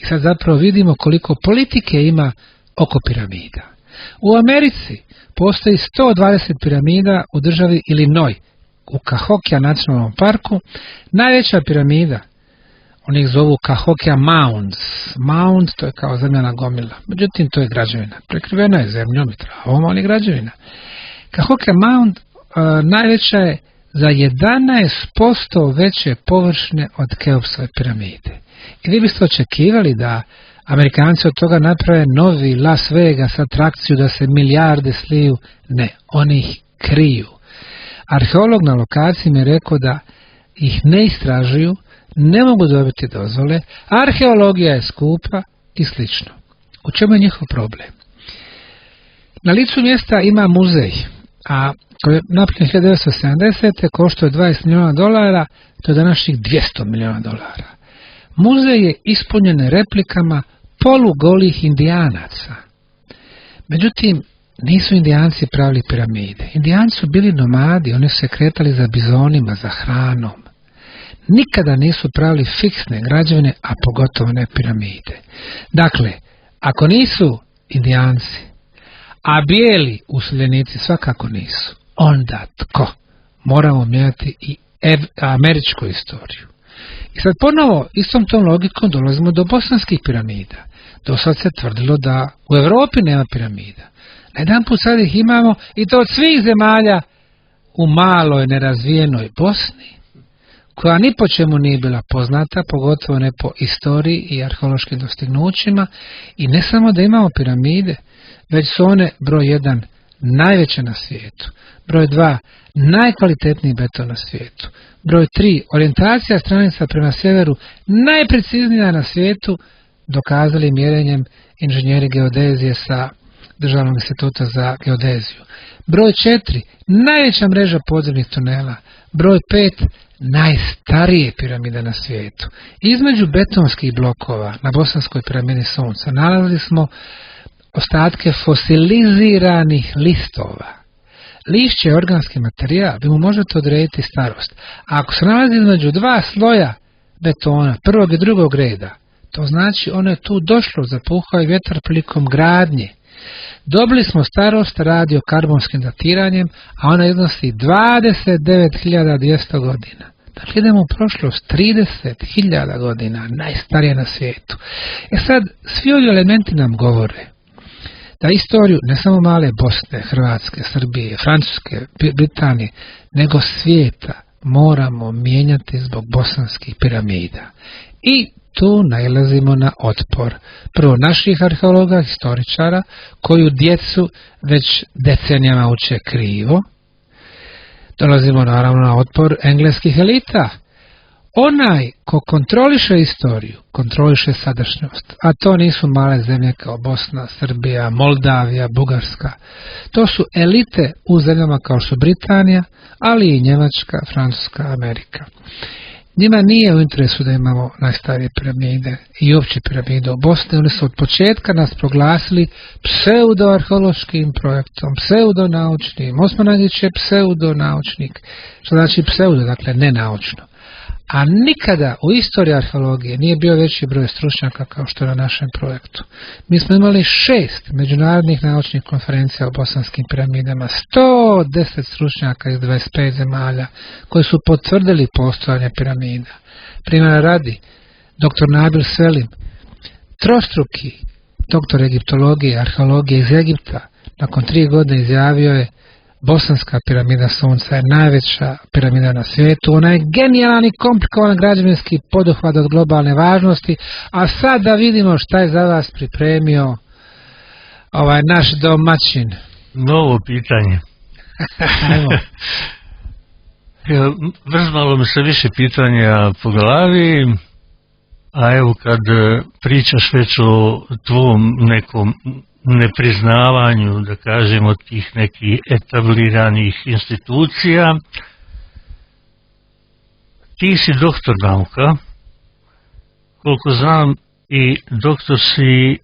I sad zapravo vidimo koliko politike ima oko piramida. U Americi postoji 120 piramida u državi Illinois, u Cahokia nacionalnom parku. Najveća piramida, oni ih zovu Cahokia Mounds. Mound, to je kao zemljana gomila. Međutim, to je građevina. Prekrivena je zemljom i travom, ali građevina. Cahokia Mound najveća je za 11% veće površine od Keopsove piramide. I vi biste očekivali da Amerikanci od toga naprave novi Las Vegas atrakciju, da se milijarde sliju. Ne, oni ih kriju. Arheolog na lokaciji mi je rekao da ih ne istražuju, ne mogu dobiti dozvole, arheologija je skupa i slično. U čemu je njihov problem? Na licu mjesta ima muzej, a koji je napravljen 1970. koštao je $20 milijuna, to je današnjih $200 milijuna. Muzej je ispunjen replikama polugolih indijanaca. Međutim, nisu indijanci pravili piramide. Indijanci su bili nomadi, oni su se kretali za bizonima, za hranom. Nikada nisu pravili fiksne građevine, a pogotovo ne piramide. Dakle, ako nisu indijanci, a bijeli useljenici svakako nisu, onda tko? Moramo mijenjati i američku istoriju. I sad ponovo istom tom logikom dolazimo do bosanskih piramida. Do sad se tvrdilo da u Europi nema piramida. Na jedan put sad ih imamo i to od svih zemalja u maloj nerazvijenoj Bosni, koja ni po čemu nije bila poznata, pogotovo ne po istoriji i arheološkim dostignućima. I ne samo da imamo piramide, već su one broj 1 najveće na svijetu, broj 2 najkvalitetniji beton na svijetu, broj 3 orijentacija stranica prema sjeveru najpreciznija na svijetu, dokazali mjerenjem inženjeri geodezije sa Državnog instituta za geodeziju. Broj 4 najveća mreža podzemnih tunela, broj 5 najstarije piramide na svijetu. Između betonskih blokova na Bosanskoj piramidi Sunca nalazili smo ostatke fosiliziranih listova. Lišće je organski materijal, vi mu možete odrediti starost. A ako se nalazi između 2 sloja betona, prvog i drugog reda, to znači ono je tu došlo, zapuhao je vjetar prilikom gradnje. Dobili smo starost radiokarbonskim datiranjem, a ona iznosi 29.200 godina. Dakle, idemo u prošlost 30.000 godina, najstarije na svijetu. Sad, svi ovi elementi nam govore da istoriju ne samo male Bosne, Hrvatske, Srbije, Francuske, Britanije, nego svijeta moramo mijenjati zbog bosanskih piramida. I tu nailazimo na otpor. Prvo naših arheologa, historičara, koju djecu već decenijama uče krivo. Dolazimo naravno na otpor engleskih elita. Onaj ko kontroliše istoriju, kontroliše sadašnjost, a to nisu male zemlje kao Bosna, Srbija, Moldavija, Bugarska. To su elite u zemljama kao što Britanija, ali i Njemačka, Francuska, Amerika. Njima nije u interesu da imamo najstarije piramide i uopće piramide u Bosni. Oni su od početka nas proglasili pseudoarheološkim projektom, pseudonaučnim. Osman Agić je pseudonaučnik, što znači pseudo, dakle nenaučno. A nikada u istoriji arheologije nije bio veći broj stručnjaka kao što je na našem projektu. Mi smo imali 6 međunarodnih naučnih konferencija o bosanskim piramidama, 110 stručnjaka iz 25 zemalja koji su potvrdili postojanje piramida. Primjera radi, dr. Nabil Selim, trostruki doktor egiptologije i arheologije iz Egipta, nakon 3 godine izjavio je: Bosanska piramida Sunca je najveća piramida na svijetu, ona je genijalan i komplikovan građevinski poduhvat od globalne važnosti, a sad da vidimo šta je za vas pripremio ovaj naš domaćin. Novo pitanje. Vrzmalo mi se više pitanja po glavi, a evo kad pričaš već o tvom nekom nepriznavanju, da kažemo, tih nekih etabliranih institucija. Ti si doktor nauka, koliko znam, i doktor si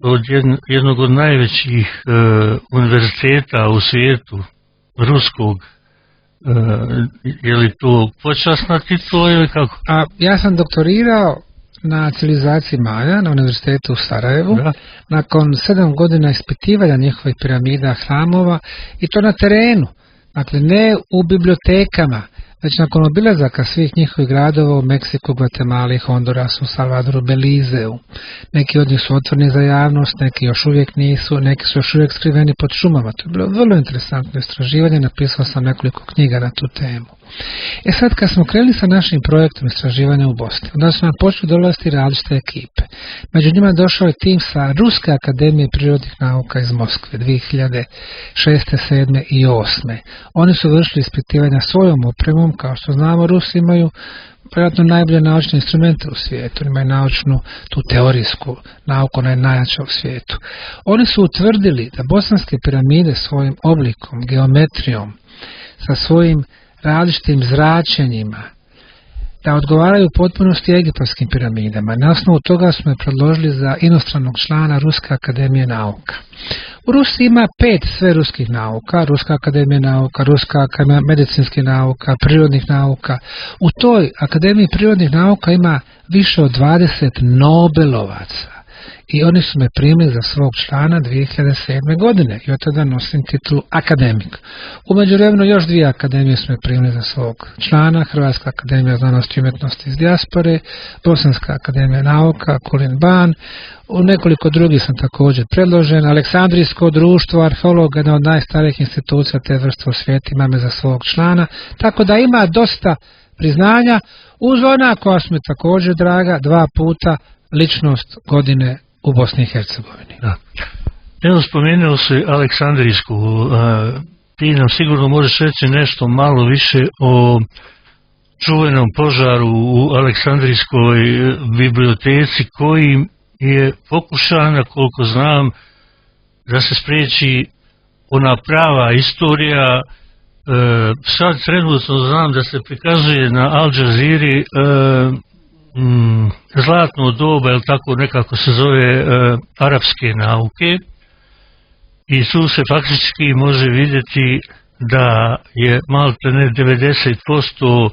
od jednog od najvećih univerziteta u svijetu, ruskog. Je li to počasna titula ili kako? Ja sam doktorirao na civilizaciji Maja na univerzitetu u Sarajevu, Da. nakon 7 godina ispitivanja njihovih piramida, hramova, i to na terenu, dakle ne u bibliotekama, već nakon obilazaka svih njihovih gradova u Meksiku, Gvatemali, Hondurasu, Salvadoru, Belizeu. Neki od njih su otvoreni za javnost, neki još uvijek nisu, neki su još uvijek skriveni pod šumama. To je bilo vrlo interesantno istraživanje, napisao sam nekoliko knjiga na tu temu. Sad kad smo krenuli sa našim projektom istraživanja u Bosni, onda su nam počeli dolaziti različite ekipe. Među njima došao je tim sa Ruske akademije prirodnih nauka iz Moskve 2006. 7. i 8. Oni su vršili ispitivanja svojom opremom. Kao što znamo, Rusi imaju vjerojatno najbolje naučne instrumente u svijetu, imaju naučnu, tu teorijsku nauku, ona je najjača u svijetu. Oni su utvrdili da bosanske piramide svojim oblikom, geometrijom, sa svojim različitim zračenjima, da odgovaraju u potpunosti egipatskim piramidama. Na osnovu toga smo je predložili za inostranog člana Ruske akademije nauka. U Rusiji ima 5 sve ruskih nauka, Ruska akademija nauka, Ruska akademija medicinskih nauka, prirodnih nauka. U toj akademiji prirodnih nauka ima više od 20 Nobelovaca. I oni su me primili za svog člana 2007. godine i od tada nosim titulu akademik. U međuvremenu još 2 akademije su me primili za svog člana, Hrvatska akademija znanosti i umjetnosti iz dijaspore, Bosanska akademija nauka, Kulin Ban, u nekoliko drugih sam također predložen, Aleksandrijsko društvo arheologa, jedna od najstarijih institucija te vrste u svijetu, ima me za svog člana, tako da ima dosta priznanja, uz ona koja su mi također draga, 2 puta ličnost godine u Bosni i Hercegovini. Da. Evo, spomenuo si Aleksandrijsku, ti nam sigurno možeš reći nešto malo više o čuvenom požaru u Aleksandrijskoj biblioteci koji je pokušana, koliko znam, da se spriječi ona prava istorija. Sad trenutno znam da se prikazuje na Al Jazeera zlatno doba, ili tako nekako se zove, arapske nauke, i tu se faktički može vidjeti da je maltene 90%,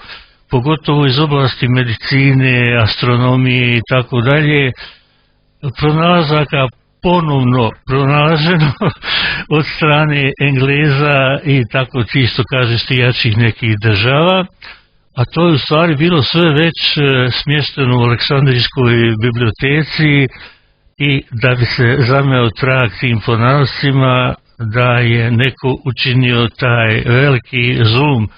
pogotovo iz oblasti medicine, astronomije i tako dalje, pronalazaka ponovno pronalaženo od strane Engleza i tako čisto kažeš ti jačih nekih država. A to je u stvari bilo sve već smješteno u Aleksandrijskoj biblioteci, i da bi se zameo trag tim ponalascima, da je neko učinio taj veliki zulum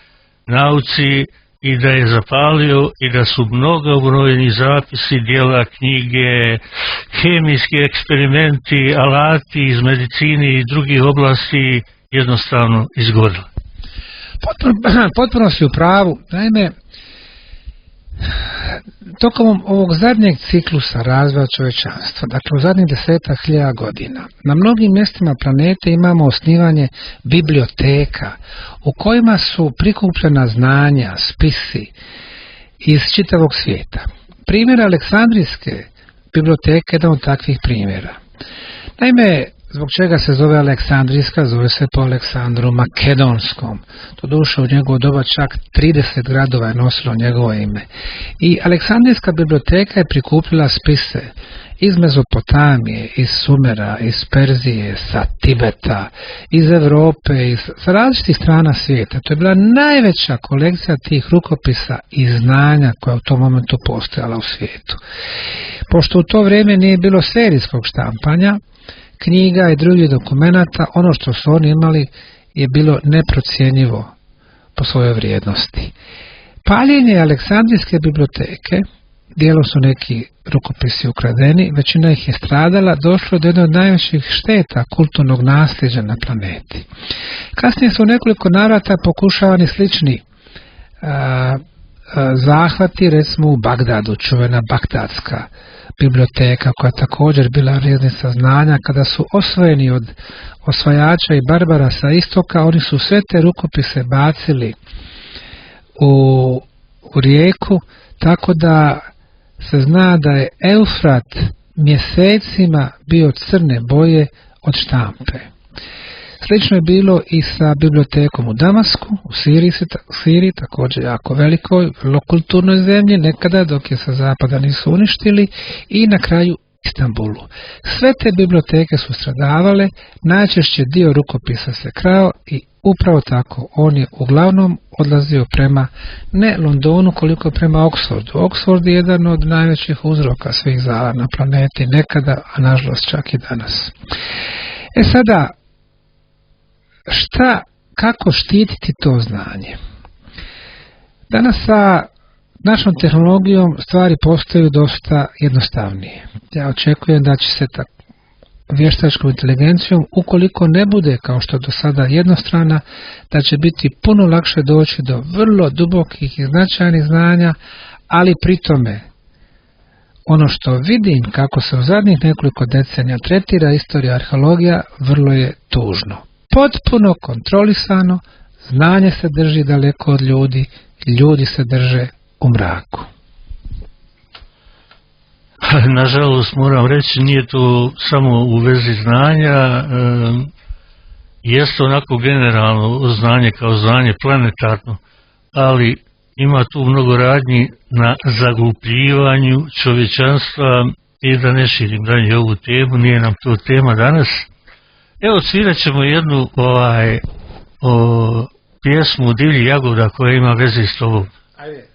nauci i da je zapalio i da su mnogobrojni zapisi, dijela, knjige, hemijski eksperimenti, alati iz medicine i drugih oblasti jednostavno izgorili. Potpuno si u pravu. Naime, tokom ovog zadnjeg ciklusa razvoja čovječanstva, dakle u zadnjih 10.000 godina, na mnogim mjestima planete imamo osnivanje biblioteka u kojima su prikupljena znanja, spisi iz čitavog svijeta. Primjer Aleksandrijske biblioteke je jedan od takvih primjera. Naime, zbog čega se zove Aleksandrijska, zove se po Aleksandru Makedonskom. Doduše u njegovo doba čak 30 gradova je nosilo njegovo ime. I Aleksandrijska biblioteka je prikupila spise iz Mezopotamije, iz Sumera, iz Perzije, sa Tibeta, iz Europe, sa različitih strana svijeta. To je bila najveća kolekcija tih rukopisa i znanja koja je u tom momentu postojala u svijetu. Pošto u to vrijeme nije bilo serijskog štampanja, knjiga i drugih dokumenata, ono što su oni imali je bilo neprocjenjivo po svojoj vrijednosti. Paljenje Aleksandrijske biblioteke, dijelom su neki rukopisi ukradeni, većina ih je stradala, došlo do jedne od najvećih šteta kulturnog nasljeđa na planeti. Kasnije su u nekoliko navrata pokušavani slični zahvati, recimo u Bagdadu, čuvena Bagdadska biblioteka koja je također bila riznica znanja. Kada su osvojeni od osvajača i barbara sa istoka, oni su sve te rukopise bacili u rijeku, tako da se zna da je Eufrat mjesecima bio crne boje od štampe. Slično je bilo i sa bibliotekom u Damasku, u Siriji također jako velikoj, vrlo kulturnoj zemlji, nekada dok je sa zapada nisu uništili, i na kraju Istanbulu. Sve te biblioteke su stradavale, najčešće dio rukopisa se krao i upravo tako on je uglavnom odlazio prema ne Londonu koliko prema Oxfordu. Oxford je jedan od najvećih uzroka svih zala na planeti nekada, a nažalost čak i danas. Sada, kako štititi to znanje? Danas sa našom tehnologijom stvari postaju dosta jednostavnije. Ja očekujem da će se vještačkom inteligencijom, ukoliko ne bude kao što do sada jednostrana, da će biti puno lakše doći do vrlo dubokih i značajnih znanja, ali pri tome ono što vidim kako se u zadnjih nekoliko decenija tretira istorija arheologija vrlo je tužno. Potpuno kontrolisano, znanje se drži daleko od ljudi, ljudi se drže u mraku. Nažalost, moram reći, nije to samo u vezi znanja, jeste onako generalno znanje kao znanje planetarno, ali ima tu mnogo radnji na zaglupljivanju čovječanstva i da ne širim dalje ovu temu, nije nam to tema danas. Evo, svirat ćemo jednu pjesmu Divlji jagoda koja ima veze s tobom. Ajde.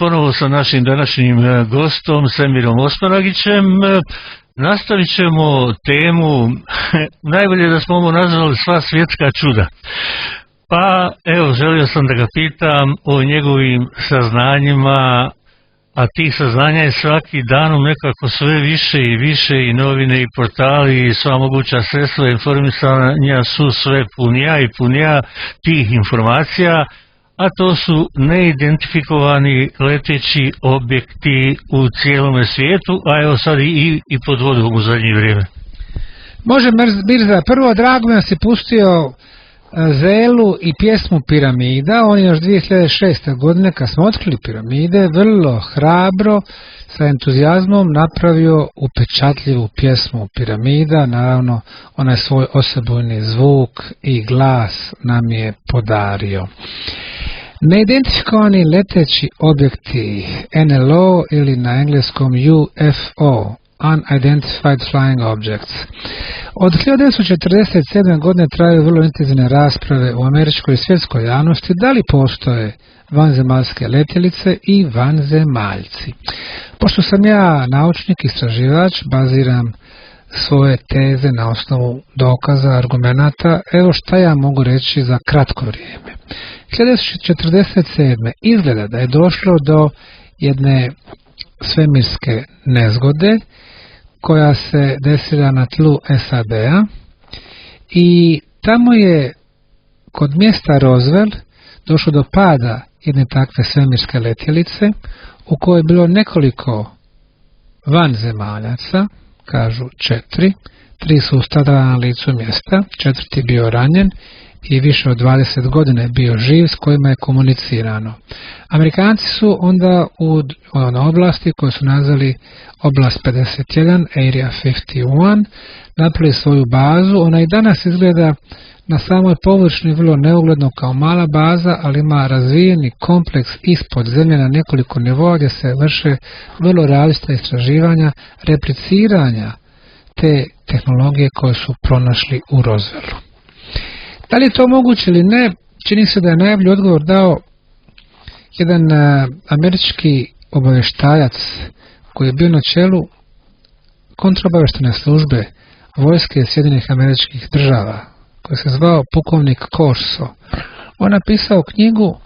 ponovo sa našim današnjim gostom Semirom Osmanagićem. Nastavit ćemo temu, najbolje da smo ovo nazvali sva svjetska čuda. Pa evo, želio sam da ga pitam o njegovim saznanjima, a tih saznanja je svaki danom nekako sve više i više i novine i portali i sva moguća sredstva informisanja su sve punija tih informacija, a to su neidentifikovani leteći objekti u cijelome svijetu, a evo sad i pod vodom u zadnje vrijeme. Može Mirza, prvo drago mi si pustio Zelu i pjesmu Piramida. On je još 2006. godine kad smo otkrili piramide vrlo hrabro sa entuzijazmom napravio upečatljivu pjesmu Piramida. Naravno onaj svoj osebujni zvuk i glas nam je podario. Neidentifikovani leteći objekti, NLO ili na engleskom UFO, Unidentified Flying Objects. Od 1947. godine traju vrlo intenzivne rasprave u američkoj i svjetskoj javnosti da li postoje vanzemaljske letjelice i vanzemaljci. Pošto sam ja naučnik, istraživač, baziram svoje teze na osnovu dokaza, argumenata, evo šta ja mogu reći za kratko vrijeme. 1947. izgleda da je došlo do jedne svemirske nezgode koja se desila na tlu SAD-a i tamo je kod mjesta Roswell došlo do pada jedne takve svemirske letjelice u kojoj je bilo nekoliko vanzemaljaca, kažu 4 su ustala na licu mjesta, 4. bio ranjen i više od 20 godina je bio živ, s kojima je komunicirano. Amerikanci su onda u oblasti koju su nazvali oblast 51, Area 51, napravili svoju bazu. Ona i danas izgleda na samoj površini vrlo neugledno kao mala baza, ali ima razvijeni kompleks ispod zemlje na nekoliko nivoa gdje se vrše vrlo različita istraživanja, repliciranja te tehnologije koje su pronašli u Roswellu. Da li je to moguće ili ne, čini se da je najbolji odgovor dao jedan američki obavještajac koji je bio na čelu kontraobavještajne službe vojske Sjedinjenih Američkih Država, koji se zvao pukovnik Corso. On napisao knjigu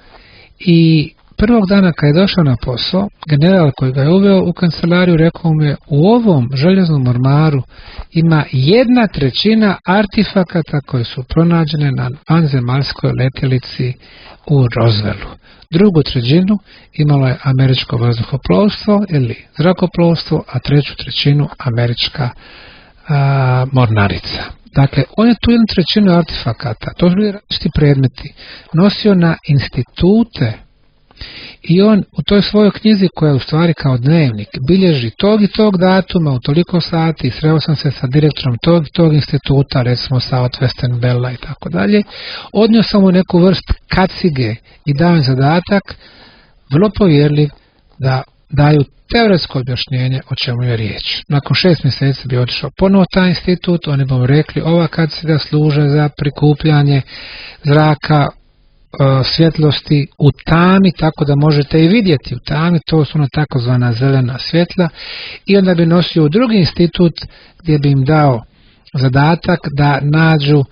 i prvog dana kad je došao na posao, general koji ga je uveo u kancelariju rekao mu je: u ovom željeznom ormaru ima 1/3 artifakata koji su pronađene na vanzemaljskoj letjelici u Roswellu. 2/3 imalo je američko vazduhoplovstvo ili zrakoplovstvo, a 1/3 američka mornarica. Dakle, on je tu 1/3 artifakata, to su bili različiti predmeti, nosio na institute i on u toj svojoj knjizi, koja je u stvari kao dnevnik, bilježi tog i tog datuma u toliko sati, sreo sam se sa direktorom tog i tog instituta, recimo Southwestern Bella i tako dalje, odnio sam mu neku vrst kacige i dao im zadatak, vrlo povjerljiv, da daju teoretsko objašnjenje o čemu je riječ. Nakon 6 mjeseci bi otišao ponovo taj institut, oni bi mu rekli: ova kaciga služe za prikupljanje zraka, svjetlosti u tami, tako da možete i vidjeti u tami, to su ona takozvana zelena svjetla, i onda bi nosio u drugi institut gdje bi im dao zadatak da nađu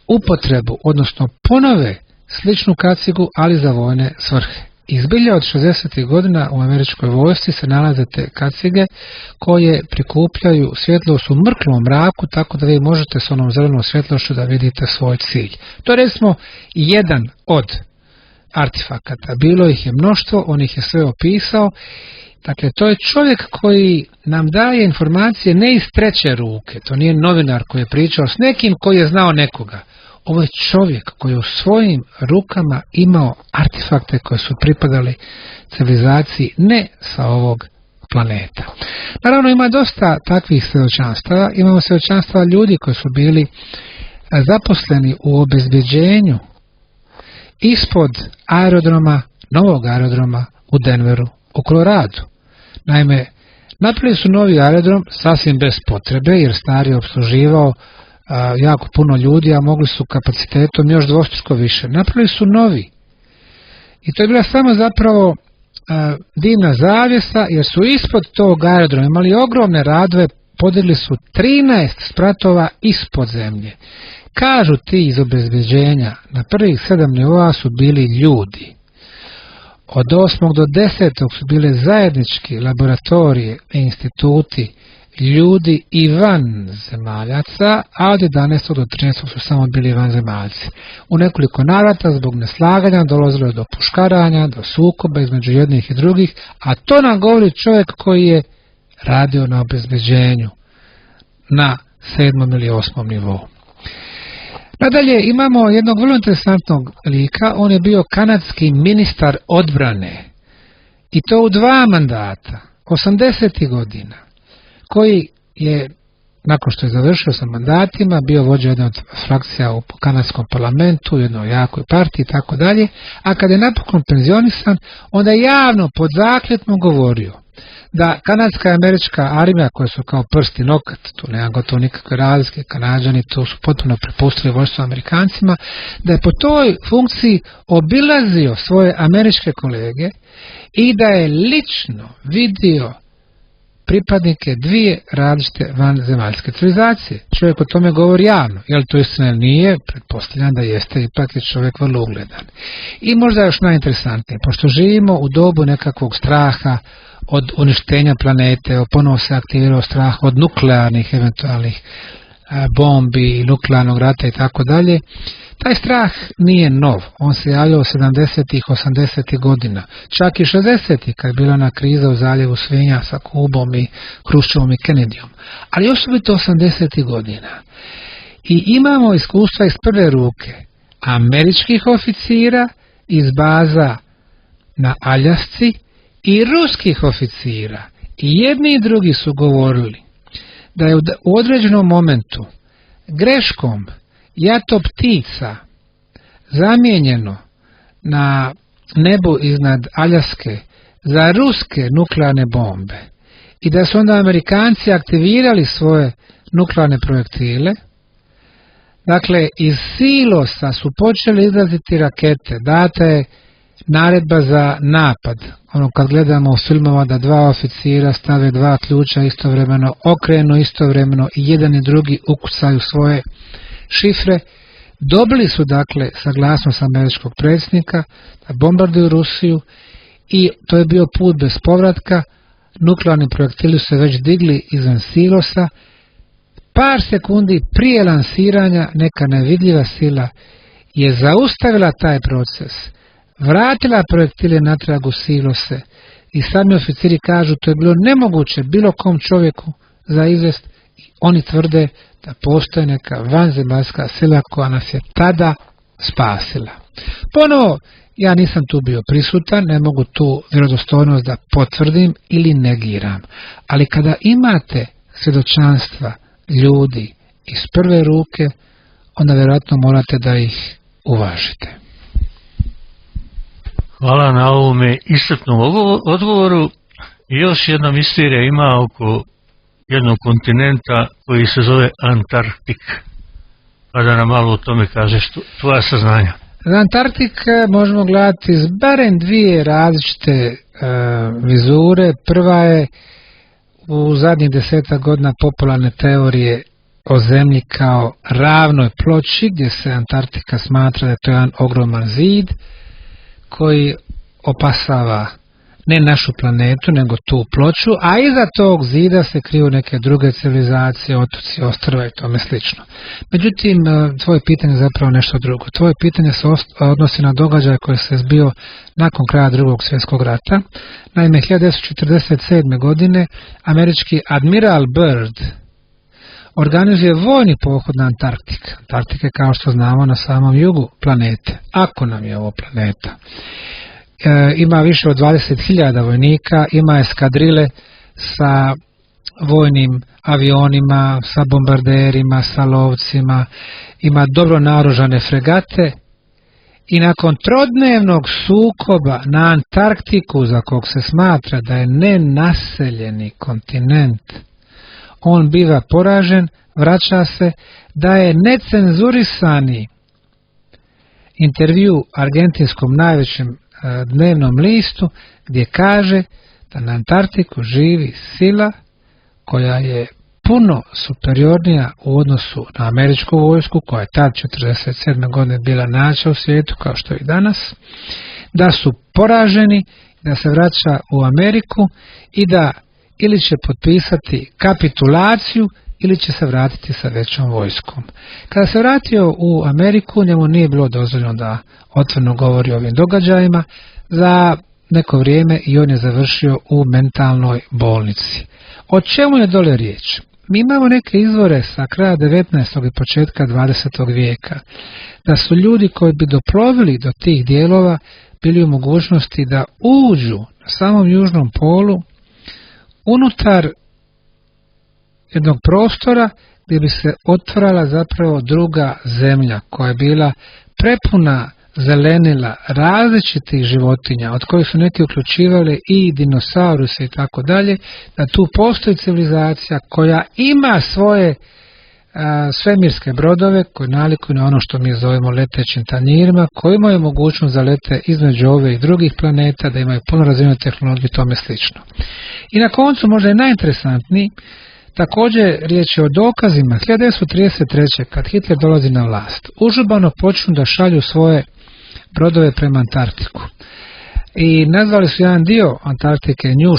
upotrebu, odnosno ponove sličnu kacigu, ali za vojne svrhe. Izbilja od 60. godina u američkoj vojsci se nalaze te kacige koje prikupljaju svjetlost u mrklom mraku, tako da vi možete s onom zelenom svjetlošću da vidite svoj cilj. To je recimo jedan od artefakata. Bilo ih je mnoštvo, on ih je sve opisao. Dakle, to je čovjek koji nam daje informacije ne iz treće ruke. To nije novinar koji je pričao s nekim koji je znao nekoga. Ovo je čovjek koji je u svojim rukama imao artefakte koje su pripadali civilizaciji ne sa ovog planeta. Naravno, ima dosta takvih svjedočanstava. Imamo svjedočanstva ljudi koji su bili zaposleni u obezbeđenju ispod aerodroma, novog aerodroma u Denveru, u Koloradu. Naime, napravili su novi aerodrom sasvim bez potrebe, jer stari je opsluživao jako puno ljudi, a mogli su kapacitetom još dvostruko više. Napravili su novi. I to je bila samo zapravo dimna zavjesa, jer su ispod tog aerodroma imali ogromne radove, podigli su 13 spratova ispod zemlje. Kažu ti iz obezbeđenja, na prvih 7 nivoa su bili ljudi. Od 8. do 10. su bile zajednički laboratorije i instituti ljudi i vanzemaljaca, a od 11. do 13. su samo bili vanzemaljci. U nekoliko navrata zbog neslaganja dolazilo je do puškaranja, do sukoba između jednih i drugih, a to nam govori čovjek koji je radio na obezbeđenju na 7. ili 8. nivou. Nadalje imamo jednog vrlo interesantnog lika, on je bio kanadski ministar odbrane i to u 2 mandata, 80. godina, koji je, nakon što je završio sa mandatima, bio vođa jedne od frakcija u kanadskom parlamentu, u jednoj jakoj partiji i tako dalje, a kada je napokon penzionisan, onda je javno pod zakljetnom govorio da kanadska i američka armija, koje su kao prst i nokat, tu nema gotovo nikakve razlike, Kanađani tu su potpuno prepustili vojstvo Amerikancima, da je po toj funkciji obilazio svoje američke kolege i da je lično vidio pripadnike 2 različite vanzemaljske civilizacije. Čovjek o tome govori javno. Je li to istina ili nije? Pretpostavljam da jeste, ipak je čovjek vrlo ugledan. I možda još najinteresantnije, pošto živimo u dobu nekakvog straha od uništenja planete, ponovo se aktivirao strah od nuklearnih eventualnih bombi, nuklearnog rata i tako dalje. Taj strah nije nov, on se javljao 70-ih, 80-ih godina, čak i 60-ih kad je bila ona kriza u zaljevu Svinja sa Kubom i Hruščovom i Kennedyom, ali osobito 80-ih godina. I imamo iskustva iz prve ruke američkih oficira iz baza na Aljasci i ruskih oficira. I jedni i drugi su govorili da je u određenom momentu greškom jato ptica zamijenjeno na nebu iznad Aljaske za ruske nuklearne bombe i da su onda Amerikanci aktivirali svoje nuklearne projektile. Dakle, iz silosa su počeli izlaziti rakete, data je naredba za napad. Ono kad gledamo u filmova da 2 oficira stave 2 ključa istovremeno, okrenu istovremeno i jedan i drugi ukucaju svoje šifre. Dobili su dakle saglasnost američkog predsjednika da bombarduju Rusiju i to je bio put bez povratka. Nuklearni projektili su se već digli izvan silosa. Par sekundi prije lansiranja neka nevidljiva sila je zaustavila taj proces, vratila projektile natrag u silose i sami oficiri kažu to je bilo nemoguće bilo kom čovjeku za izvest i oni tvrde da postoje neka vanzemaljska sila koja nas je tada spasila. Ponovo, ja nisam tu bio prisutan, ne mogu tu vjerodostojnost da potvrdim ili negiram, ali kada imate svjedočanstva ljudi iz prve ruke, onda vjerojatno morate da ih uvažite. Hvala na ovome iscrpnom odgovoru. I još jedna misterija ima oko jednog kontinenta koji se zove Antarktik. Pa da nam malo o tome kažeš tvoja saznanja. Za Antarktik možemo gledati iz barem 2 različite vizure. Prva je u zadnjih 10 godina popularne teorije o zemlji kao ravnoj ploči gdje se Antarktika smatra da je to jedan ogroman zid koji opasava ne našu planetu, nego tu ploču, a iza tog zida se kriju neke druge civilizacije, otoci, ostrva i tome slično. Međutim, tvoje pitanje je zapravo nešto drugo. Tvoje pitanje se odnosi na događaj koji se zbio nakon kraja Drugog svjetskog rata. Naime, 1947. godine američki admiral Byrd organizuje vojni pohod na Antarktik. Antarktik je, kao što znamo, na samom jugu planete, ako nam je ovo planeta. Ima više od 20.000 vojnika, ima eskadrile sa vojnim avionima, sa bombarderima, sa lovcima, ima dobro naoružane fregate i nakon trodnevnog sukoba na Antarktiku, za kog se smatra da je nenaseljeni kontinent, on biva poražen, vraća se, daje necenzurisani intervju argentinskom najvećem dnevnom listu gdje kaže da na Antarktiku živi sila koja je puno superiornija u odnosu na američku vojsku, koja je tad 1947. godine bila najjača u svijetu kao što je i danas, da su poraženi, da se vraća u Ameriku i da ili će potpisati kapitulaciju ili će se vratiti sa većom vojskom. Kada se vratio u Ameriku, njemu nije bilo dozvoljeno da otvoreno govori o ovim događajima. Za neko vrijeme i on je završio u mentalnoj bolnici. O čemu je dole riječ? Mi imamo neke izvore sa kraja 19. i početka 20. vijeka, da su ljudi koji bi doplovili do tih dijelova bili u mogućnosti da uđu na samom južnom polu unutar jednog prostora gdje bi se otvarala zapravo druga zemlja koja je bila prepuna zelenila različitih životinja, od kojih su neki uključivali i dinosauruse i tako dalje, da tu postoji civilizacija koja ima svoje svemirske brodove koji nalikuju na ono što mi zovemo letećim tanjirima, koji imaju mogućnost da lete između ove i drugih planeta, da imaju puno razvijenu tehnologiju i tome slično. I na koncu, možda je najinteresantniji, također riječ je o dokazima. 1933. kad Hitler dolazi na vlast, užurbano počnu da šalju svoje brodove prema Antarktiku. I nazvali su jedan dio Antarktike New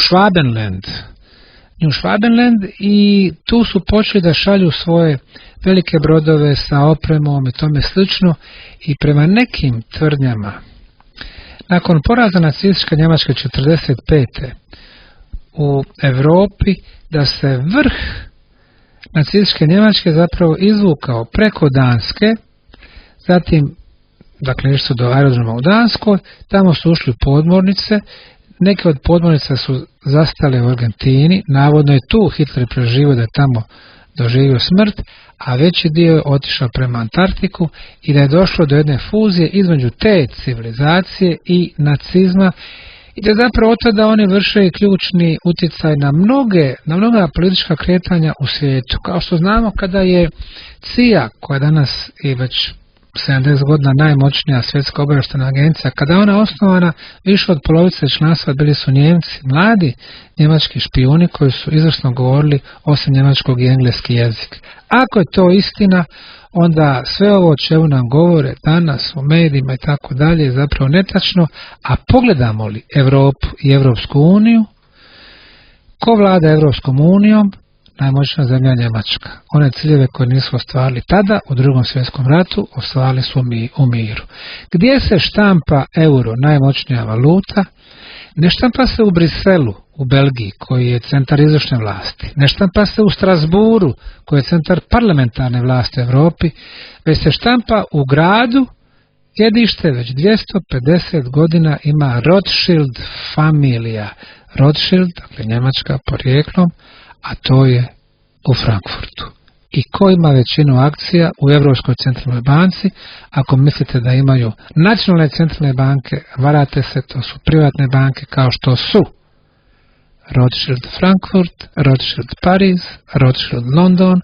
Schwabenland i tu su počeli da šalju svoje velike brodove sa opremom i tome slično i prema nekim tvrdnjama nakon poraza nacističke Njemačke 1945. u Europi da se vrh nacističke Njemačke zapravo izvukao preko Danske, zatim dakle išli su do aerodroma u Danskoj, tamo su ušli u podmornice, neke od podmornica su zastale u Argentini, navodno je tu Hitler preživio da je tamo doživio smrt, a veći dio je otišao prema Antarktiku i da je došlo do jedne fuzije između te civilizacije i nacizma i da zapravo od tada oni vrše ključni utjecaj na mnoga politička kretanja u svijetu. Kao što znamo, kada je CIA, koja danas i već 70 godina najmoćnija svjetska obavještajna agencija, kada je ona osnovana, više od polovice članstva bili su Njemci, mladi njemački špijuni koji su izvrsno govorili osim njemačkog i engleski jezik. Ako je to istina, onda sve ovo o čemu nam govore danas u medijima i tako dalje je zapravo netačno, a pogledamo li Europu i Europsku uniju, ko vlada Europskom unijom? Najmoćnija zemlja Njemačka. One ciljeve koje nisu ostvarili tada u Drugom svjetskom ratu, ostvarili su u miru. Gdje se štampa euro, najmoćnija valuta? Ne štampa se u Briselu, u Belgiji, koji je centar izvršne vlasti. Ne štampa se u Strasburu, koji je centar parlamentarne vlasti u Europi, već se štampa u gradu, sjedište već 250 godina ima Rothschild familija. Rothschild, dakle Njemačka porijeklom, a to je u Frankfurtu. I ko ima većinu akcija u Europskoj centralnoj banci? Ako mislite da imaju nacionalne centralne banke, varate se, to su privatne banke kao što su Rothschild Frankfurt, Rothschild Pariz, Rothschild London,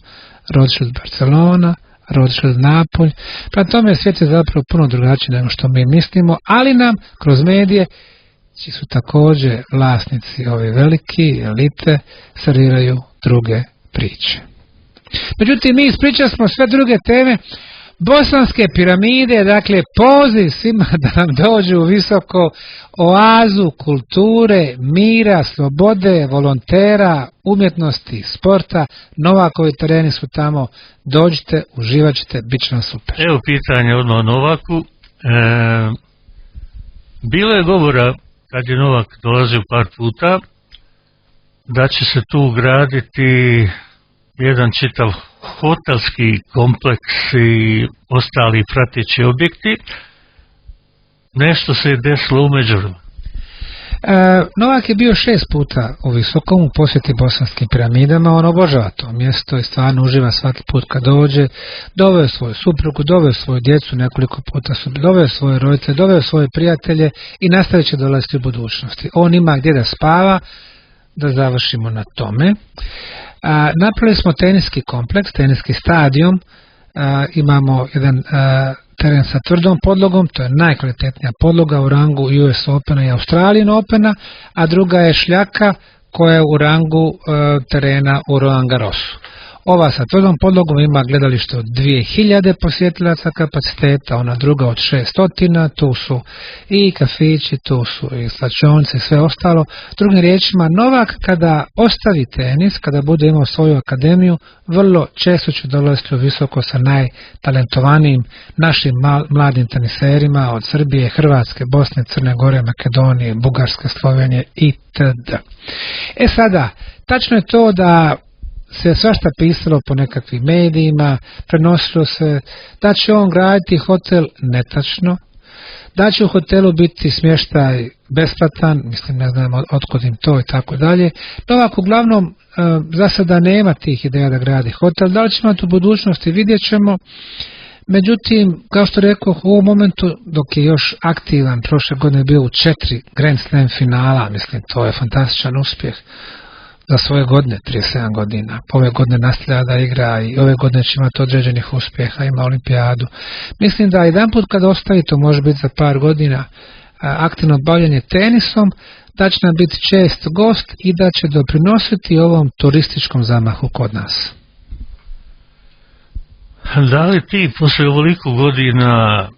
Rothschild Barcelona, Rothschild Napolj. Prema tome svijet je zapravo puno drugačiji nego što mi mislimo, ali nam kroz medije, čiji su također vlasnici ove veliki elite, serviraju druge priče. Međutim, mi ispričali smo sve druge teme. Bosanske piramide, dakle poziv svima da nam dođu u visoko oazu kulture, mira, slobode, volontera, umjetnosti, sporta. Novakovi tereni su tamo, dođite, uživat ćete, bit će nam super. Evo pitanje odmah o Novaku. Bilo je govora, kad je Novak dolazio par puta, da će se tu graditi jedan čitav hotelski kompleks i ostali prateći objekti. Nešto se je desilo u međuvremenu. Novak je bio 6 puta u Visokom u posjeti bosanskim piramidama, on obožava to mjesto i stvarno uživa svaki put kad dođe. Doveo svoju suprugu, doveo svoju djecu, nekoliko puta su doveo svoje roditelje, doveo svoje prijatelje i nastavit će dolaziti u budućnosti. On ima gdje da spava, da završimo na tome. Napravili smo teniski kompleks, teniski stadion, imamo jedan teren sa tvrdom podlogom, to je najkvalitetnija podloga u rangu US Opena i Australian Opena, a druga je šljaka koja je u rangu terena u Roland Garrosu. Ova sa tvrdom podlogom ima gledalište od 2000 posjetilaca kapaciteta, ona druga od 600, tu su i kafići, tu su i slačionice i sve ostalo. Drugim riječima, Novak kada ostavi tenis, kada bude imao svoju akademiju, vrlo često će dolaziti visoko sa najtalentovanijim našim mladim teniserima od Srbije, Hrvatske, Bosne, Crne Gore, Makedonije, Bugarske, Slovenije itd. Sada, tačno je to da se svašta pisalo po nekakvim medijima, prenosilo se da će on graditi hotel, netačno, da će u hotelu biti smještaj besplatan, mislim ne znam otkud im to i tako dalje. Novak uglavnom za sada nema tih ideja da gradi hotel, da li će imati u budućnosti vidjet ćemo. Međutim, kao što rekao, u ovom momentu dok je još aktivan, prošle godine bio u 4 Grand Slam finala, mislim to je fantastičan uspjeh za svoje godine, 37 godina. Ove godine nastavlja da igra i ove godine će imati određenih uspjeha, ima olimpijadu. Mislim da jedan put kad ostavi, to može biti za par godina, aktivno bavljanje tenisom, da će nam biti čest gost i da će doprinositi ovom turističkom zamahu kod nas. Da li ti poslije ovoliko godina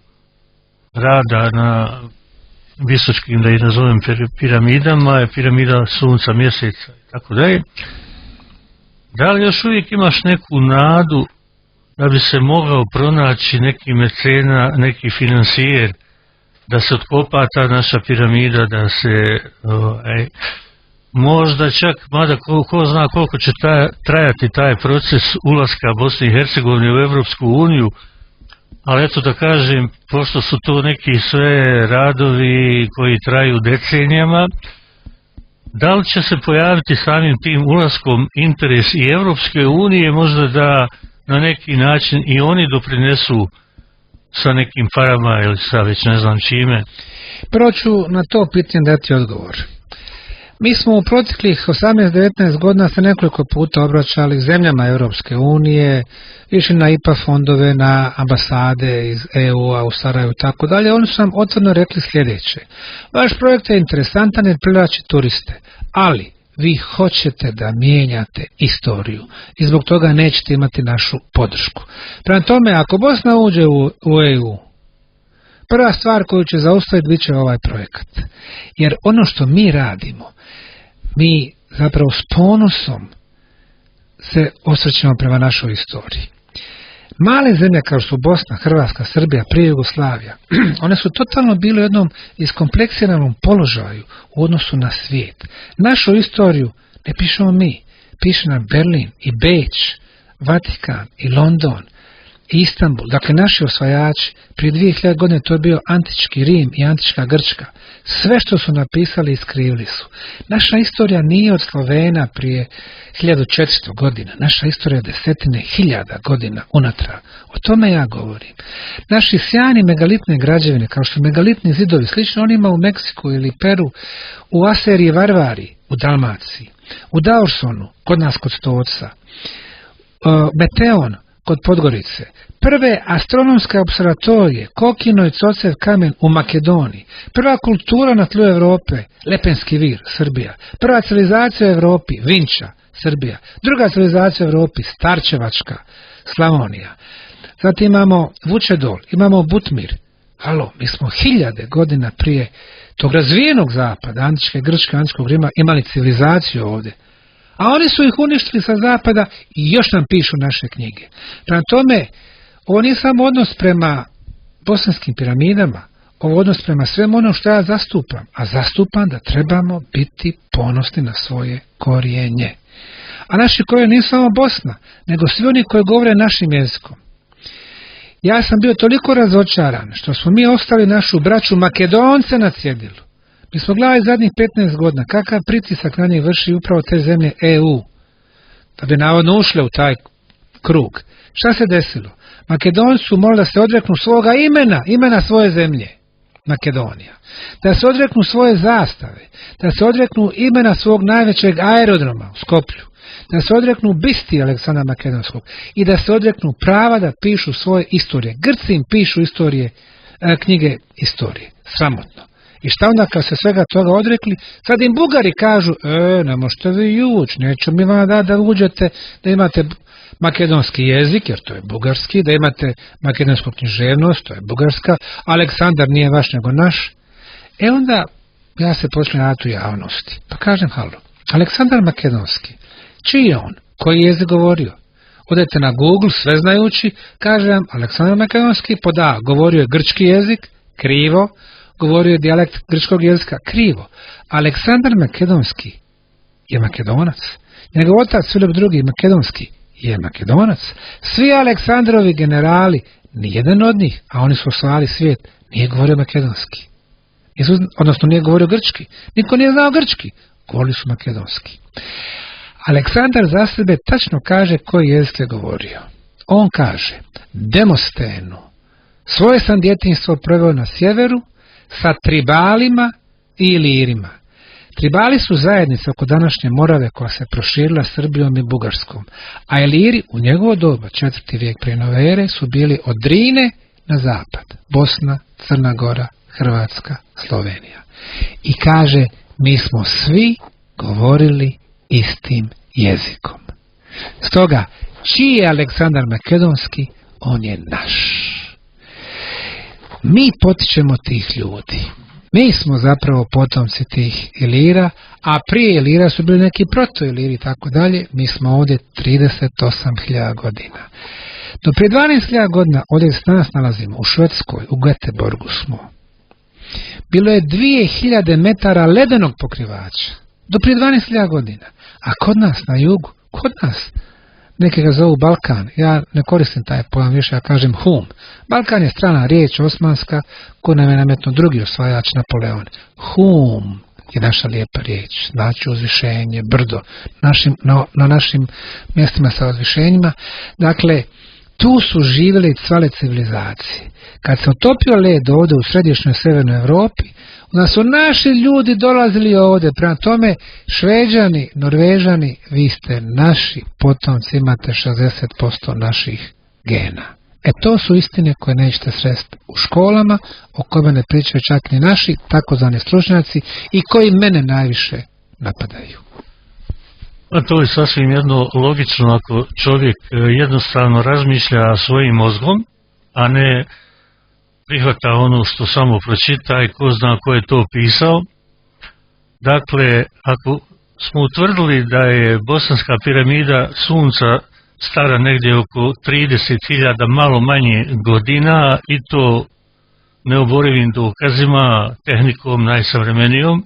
rada na visočkim, da ih nazovem piramidama, piramida sunca, mjeseca i tako dalje, da li još uvijek imaš neku nadu da bi se mogao pronaći neki mecena, neki financijer, da se otkopa ta naša piramida, da se možda čak, mada ko zna koliko će trajati taj proces ulaska Bosne i Hercegovine u Europsku uniju, ali eto da kažem, pošto su to neki sve radovi koji traju decenijama, da li će se pojaviti samim tim ulaskom interes i Europske unije, možda da na neki način i oni doprinesu sa nekim parama ili sa već ne znam čime? Prvo ću na to pitanje dati odgovor. Mi smo u proteklih 18-19 godina se nekoliko puta obraćali zemljama Europske unije, išli na IPA fondove, na ambasade iz EU-a u Sarajevu i tako dalje. Oni su nam otvoreno rekli sljedeće: vaš projekt je interesantan jer privlači turiste, ali vi hoćete da mijenjate istoriju i zbog toga nećete imati našu podršku. Prema tome, ako Bosna uđe u EU, prva stvar koju će zaustaviti bit će ovaj projekat. Jer ono što mi radimo, mi zapravo s ponosom se osvrćemo prema našoj istoriji. Male zemlje kao su Bosna, Hrvatska, Srbija, prije Jugoslavija, one su totalno bile u jednom iskompleksiranom položaju u odnosu na svijet. Našu istoriju ne pišemo mi, piše nam Berlin i Beč, Vatikan i London, Istanbul, dakle naši osvajači. Prije 2000 godine to je bio antički Rim i antička Grčka. Sve što su napisali iskrivili su. Naša istorija nije od Slovena prije 1400 godina. Naša istorija je desetine hiljada godina unatrag. O tome ja govorim. Naši sjajni megalitne građevine, kao što megalitni zidovi, slično onima u Meksiku ili Peru, u Aseriji Varvari, u Dalmaciji, u Daursonu, kod nas kod Stoca, Meteon, kod Podgorice, prve astronomske observatorije, Kokino i Cocev kamen u Makedoniji, prva kultura na tlu Europe, Lepenski vir, Srbija, prva civilizacija u Europi, Vinča, Srbija, druga civilizacija u Europi, Starčevačka, Slavonija. Zatim imamo Vučedol, imamo Butmir. Mi smo hiljade godina prije tog razvijenog zapada, antičke Grčke, antičkog Rima, imali civilizaciju ovdje. A oni su ih uništili sa zapada i još nam pišu naše knjige. Prema tome, ovo nije samo odnos prema bosanskim piramidama, ovo odnos prema svemu ono što ja zastupam, a zastupam da trebamo biti ponosni na svoje korijenje. A naši korijeni nisu samo Bosna, nego svi oni koji govore našim jezikom. Ja sam bio toliko razočaran što smo mi ostali našu braću Makedonce na cjedilu. Mi smo gledali zadnjih 15 godina kakav pritisak na njih vrši upravo te zemlje EU, da bi navodno ušle u taj krug. Šta se desilo? Makedonci su morali da se odreknu svoga imena svoje zemlje, Makedonija, da se odreknu svoje zastave, da se odreknu imena svog najvećeg aerodroma u Skoplju, da se odreknu bisti Aleksandra Makedonskog i da se odreknu prava da pišu svoje istorije. Grci im pišu knjige istorije. Sramotno. I šta onda kad se svega toga odrekli, sad im Bugari kažu, ne možete vi ući, nećemo mi vam da uđete, da imate makedonski jezik, jer to je bugarski, da imate makedonsku književnost, to je bugarska, Aleksandar nije vaš nego naš. Onda ja se počnem raditi u javnosti. Pa kažem, halo, Aleksandar Makedonski, čiji je on? Koji jezik govorio? Odete na Google, sve znajući, kaže vam, Aleksandar Makedonski, govorio je grčki jezik, krivo, govorio je dijalekt grčkog jezika, krivo. Aleksandar Makedonski je Makedonac. Njegov otac Filip II. Makedonski je Makedonac. Svi Aleksandrovi generali, nijedan od njih, a oni su osvajali svijet, nije govorio makedonski. Odnosno nije govorio grčki. Niko nije znao grčki. Govorili su makedonski. Aleksandar za sebe tačno kaže koji jezik je govorio. On kaže, Demostenu, svoje sam djetinjstvo proveo na sjeveru sa Tribalima i Ilirima. Tribali su zajednice oko današnje Morave koja se proširila Srbijom i Bugarskom, a Iliri u njegovo doba, 4. vijek prije nove ere, su bili od Drine na zapad, Bosna, Crna Gora, Hrvatska, Slovenija. I kaže, mi smo svi govorili istim jezikom. Stoga, čiji je Aleksandar Makedonski, on je naš. Mi potičemo tih ljudi. Mi smo zapravo potomci tih Ilira, a prije Ilira su bili neki proto-Iliri i tako dalje. Mi smo ovdje 38.000 godina. Do prije 12.000 godina ovdje se danas nalazimo u Švedskoj, u Göteborgu smo. Bilo je 2000 metara ledenog pokrivača. Do prije 12.000 godina. A kod nas na jugu, neki ga zovu Balkan, ja ne koristim taj pojam više, ja kažem hum. Balkan je strana riječ osmanska koju nam je nametno drugi osvajač Napoleon. Hum je naša lijepa riječ, znači uzvišenje, brdo, na našim mjestima sa uzvišenjima. Dakle, tu su živjeli i cvale civilizacije. Kad se otopio led ovdje u središnjoj severnoj Europi, onda su naši ljudi dolazili ovdje. Prema tome, Šveđani, Norvežani, vi ste naši potomci, imate 60% naših gena. To su istine koje nećete sresti u školama, o kojima ne pričaju čak ni naši takozvani stručnjaci i koji mene najviše napadaju. A to je sasvim jedno logično ako čovjek jednostavno razmišlja svojim mozgom, a ne prihvata ono što samo pročita i ko zna ko je to pisao. Dakle, ako smo utvrdili da je Bosanska piramida Sunca stara negdje oko 30.000 malo manje godina i to neoborivim dokazima, tehnikom najsavremenijom,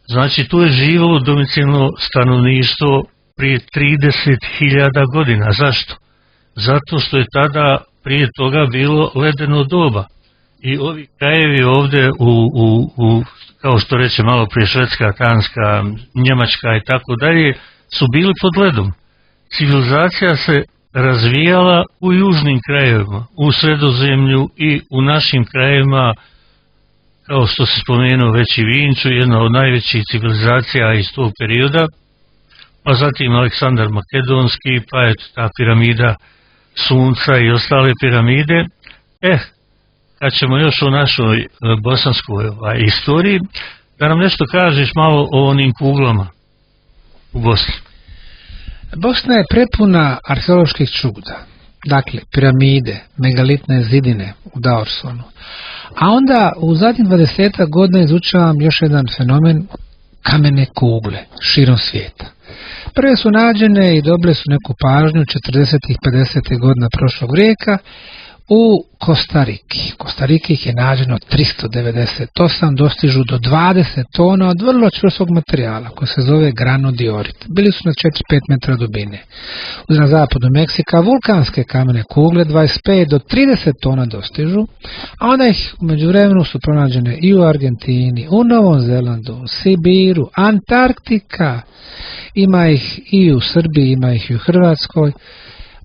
znači tu je živjelo domicilno stanovništvo prije 30.000 godina. Zašto? Zato što je tada prije toga bilo ledeno doba. I ovi krajevi ovdje kao što reče malo prije Švedska, Danska, Njemačka i tako dalje, su bili pod ledom. Civilizacija se razvijala u južnim krajevima, u Sredozemlju i u našim krajevima, kao što se spomenuo već i Vinču, jedna od najvećih civilizacija iz tog perioda, pa zatim Aleksandar Makedonski, pa je ta piramida Sunca i ostale piramide. Kad ćemo još o našoj bosanskoj istoriji, da nam nešto kažeš malo o onim kuglama u Bosni. Bosna je prepuna arheoloških čuda. Dakle, piramide, megalitne zidine u Daursonu. A onda u zadnjih 20 godina izučavam još jedan fenomen, kamene kugle širom svijeta. Prve su nađene i dobile su neku pažnju 40. 50. godina prošlog vijeka u Kostariki. Kostariki ih je nađeno 398, dostižu do 20 tona od vrlo čvrstog materijala koji se zove granodiorit. Bili su na 4-5 metra dubine. Na zapadu Meksika vulkanske kamene kugle 25 do 30 tona dostižu, a onda ih u međuvremenu su pronađene i u Argentini, u Novom Zelandu, u Sibiru, Antarktika, ima ih i u Srbiji, ima ih i u Hrvatskoj,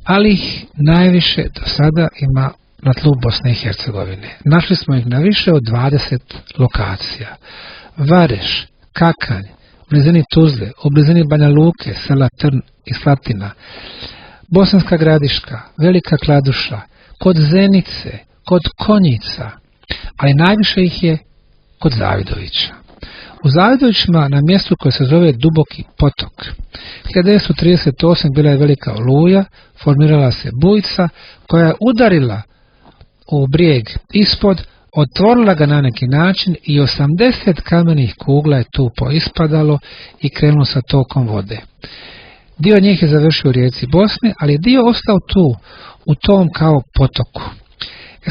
ali ih najviše do sada ima na tlu Bosne i Hercegovine. Našli smo ih na više od 20 lokacija. Vareš, Kakanj, u blizini Tuzle, u blizini Banja Luke, sela Trn i Slatina, Bosanska Gradiška, Velika Kladuša, kod Zenice, kod Konjica, ali najviše ih je kod Zavidovića. U Zavidovićima na mjestu koje se zove Duboki potok. 1938 bila je velika oluja, formirala se bujica koja je udarila u brijeg ispod, otvorila ga na neki način i 80 kamenih kugla je tu poispadalo i krenulo sa tokom vode. Dio njih je završio u rijeci Bosne, ali dio ostao tu, u tom kao potoku.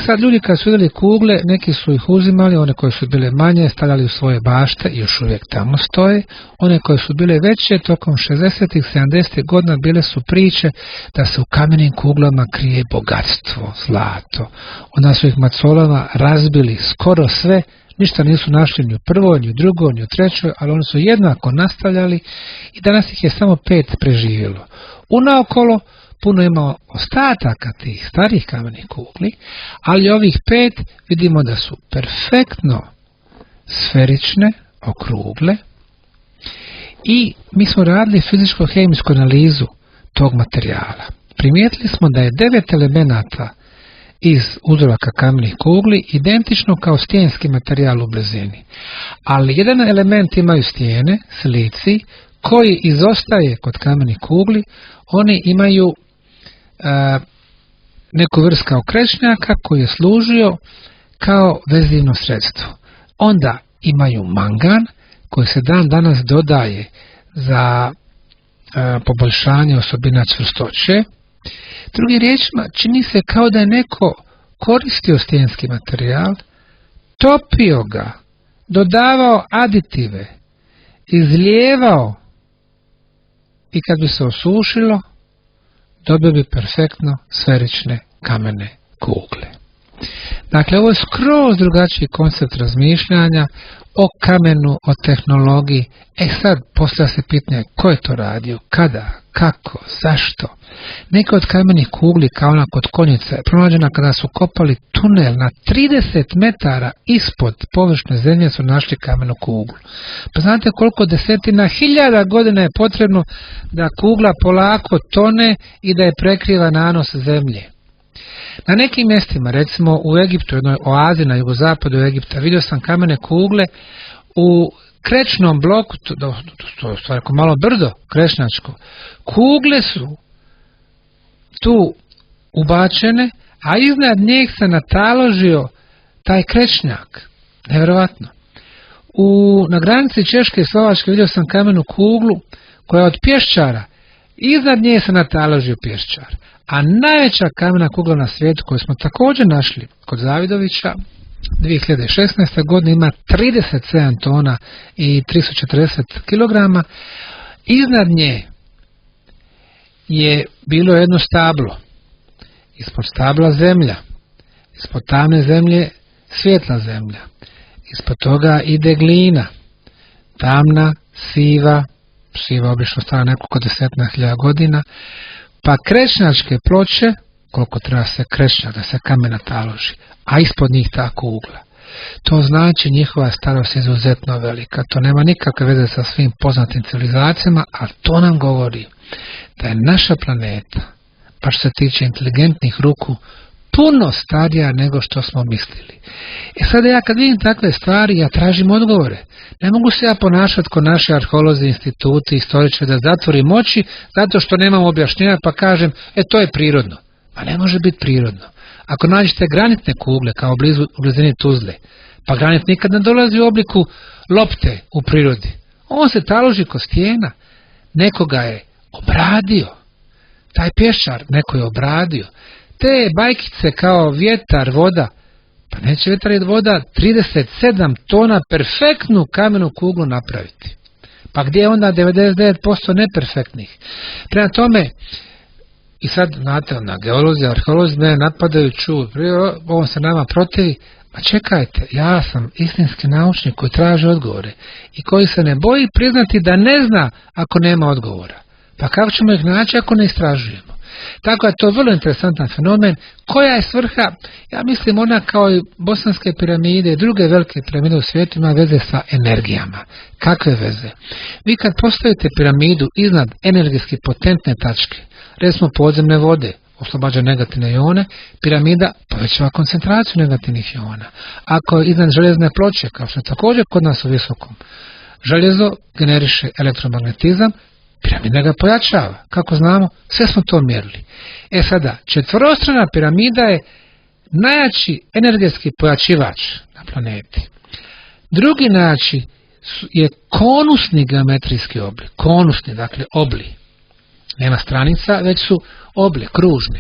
Sad ljudi kad su vidjeli kugle, neki su ih uzimali, one koje su bile manje stavljali u svoje bašte i još uvijek tamo stoje. One koje su bile veće, tokom 60. i 70. godina bile su priče da se u kamenim kuglama krije bogatstvo, zlato. Onda su ih macolama razbili skoro sve, ništa nisu našli ni u prvoj, ni u drugoj, ni u trećoj, ali oni su jednako nastavljali i danas ih je samo 5 preživjelo. Unaokolo puno ima ostataka tih starih kamenih kugli, ali ovih 5 vidimo da su perfektno sferične, okrugle, i mi smo radili fizičko-hemijsku analizu tog materijala. Primijetili smo da je 9 elemenata iz uzoraka kamenih kugli identično kao stijenski materijal u blizini, ali jedan element imaju stijene, silicij, koji izostaje kod kamenih kugli. Oni imaju neku vrstu kao krečnjaka koji je služio kao vezivno sredstvo. Onda imaju mangan koji se dan danas dodaje za poboljšanje osobina čvrstoće. Drugim riječima, čini se kao da je neko koristio stijenski materijal, topio ga, dodavao aditive, izlijevao i kad bi se osušilo, dobio bi perfektno sferične kamene kugle. Dakle, ovo je skroz drugačiji koncept razmišljanja o kamenu, o tehnologiji. Sad postavlja se pitanje ko je to radio, kada, kako, zašto. Neka od kamenih kugli, kao ona kod Konjica, je pronađena kada su kopali tunel na 30 metara ispod površine zemlje, su našli kamenu kuglu. Pa znate koliko desetina hiljada godina je potrebno da kugla polako tone i da je prekriva nanos zemlje. Na nekim mjestima, recimo u Egiptu, jednoj oazi na jugozapadu Egipta, vidio sam kamene kugle u krečnom bloku, to je stvar malo brdo krečnjačko. Kugle su tu ubačene, a iznad njih se nataložio taj krečnjak. Nevjerovatno. Na granici Češke i Slovačke vidio sam kamenu kuglu koja je od pješčara. Iznad nje se nataložio pješčar. A najveća kamena kugla na svijetu koju smo također našli kod Zavidovića 2016. godine ima 37 tona i 340 kg. Iznad nje je bilo jedno stablo. Ispod stabla zemlja. Ispod tamne zemlje svjetla zemlja. Ispod toga ide glina. Tamna, siva obično stara nekoliko desetina hiljada godina. Pa krečnjačke ploče, koliko treba se krečnjak da se kamen nataloži, a ispod njih ta kugla. To znači njihova starost je izuzetno velika. To nema nikakve veze sa svim poznatim civilizacijama, ali to nam govori da je naša planeta, pa što se tiče inteligentnih ruku, puno starija nego što smo mislili. Sada ja kad vidim takve stvari, ja tražim odgovore. Ne mogu se ja ponašati ko naši arheolozi, instituti, istoričari da zatvorim oči zato što nemam objašnjenja pa kažem, to je prirodno. A ne može biti prirodno. Ako nađete granitne kugle kao u blizini Tuzle, pa granit nikad ne dolazi u obliku lopte u prirodi. On se taloži ko stijena. Neko ga je obradio. Taj pješčar neko je obradio. Te bajkice kao vjetar, voda, pa neće vjetar i voda 37 tona perfektnu kamenu kuglu napraviti. Pa gdje je onda 99% neperfektnih? Prema tome, i sad, znate, na geolozi, arheolozi me napadaju, ovo se nama protivi, a čekajte, ja sam istinski naučnik koji traži odgovore i koji se ne boji priznati da ne zna ako nema odgovora. Pa kako ćemo ih naći ako ne istražujemo? Tako je to vrlo interesantan fenomen. Koja je svrha? Ja mislim ona kao i bosanske piramide i druge velike piramide u svijetu ima veze sa energijama. Kakve veze? Vi kad postavite piramidu iznad energetski potentne tačke, recimo podzemne vode, oslobađa negativne ione, piramida povećava koncentraciju negativnih iona. Ako je iznad željezne ploče, kao što je također kod nas u visokom, željezo generiše elektromagnetizam, piramida ga pojačava. Kako znamo? Sve smo to mjerili. Sada, četvorostrana piramida je najjači energetski pojačivač na planeti. Drugi najjači je konusni geometrijski oblik. Konusni, dakle obli. Nema stranica, već su obli, kružni.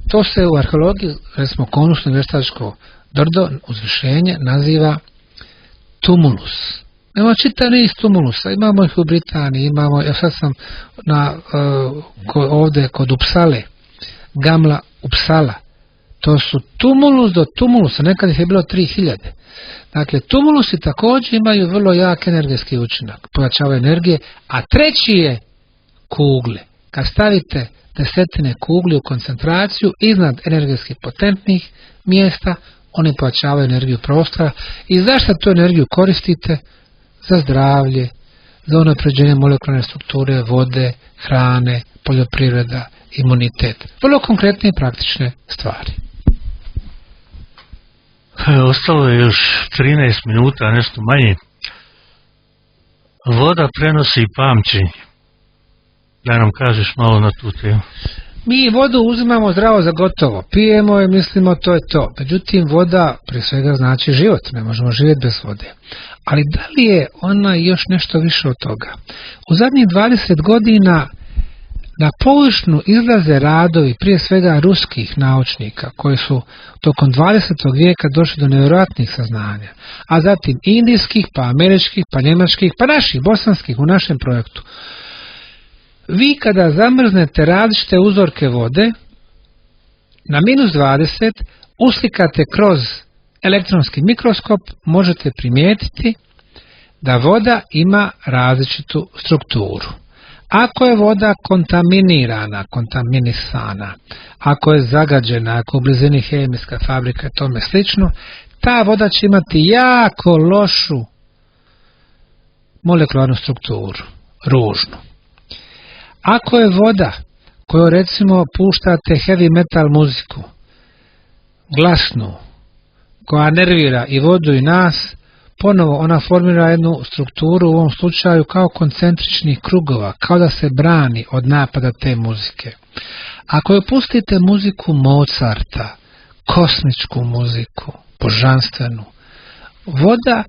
To se u arheologiji, recimo konusno vještačko brdo, uzvišenje, naziva tumulus. Imamo čitav niz tumulusa, imamo ih u Britaniji, imamo, ja sad sam ovdje kod Upsale, Gamla Upsala. To su tumulus do tumulusa, nekad ih je bilo 3000. Dakle, tumulusi također imaju vrlo jak energetski učinak, pojačavaju energije, a treći je kugle. Kad stavite desetine kugli u koncentraciju iznad energetski potentnih mjesta, oni pojačavaju energiju prostora. I zašto tu energiju koristite? Za zdravlje, za unapređenje molekularne strukture, vode, hrane, poljoprivreda, imunitet. Vrlo konkretne i praktične stvari. Ostalo je još 13 minuta, nešto manje. Voda prenosi pamćenje. Da nam kažeš malo na tu temu. Mi vodu uzimamo zdravo za gotovo, pijemo i mislimo to je to. Međutim, voda prije svega znači život, ne možemo živjeti bez vode. Ali da li je ona još nešto više od toga? U zadnjih 20 godina na površinu izlaze radovi prije svega ruskih naučnika koji su tokom 20. vijeka došli do nevjerojatnih saznanja, a zatim indijskih, pa američkih, pa njemačkih, pa naših, bosanskih u našem projektu. Vi kada zamrznete različite uzorke vode na -20, uslikate kroz elektronski mikroskop, možete primijetiti da voda ima različitu strukturu. Ako je voda kontaminirana, kontaminisana, ako je zagađena, ako u blizini hemijska fabrika i tome slično, ta voda će imati jako lošu molekularnu strukturu, ružnu. Ako je voda koju recimo puštate heavy metal muziku, glasnu, koja nervira i vodu i nas, ponovo ona formira jednu strukturu u ovom slučaju kao koncentričnih krugova, kao da se brani od napada te muzike. Ako joj pustite muziku Mozarta, kosmičku muziku, božanstvenu, voda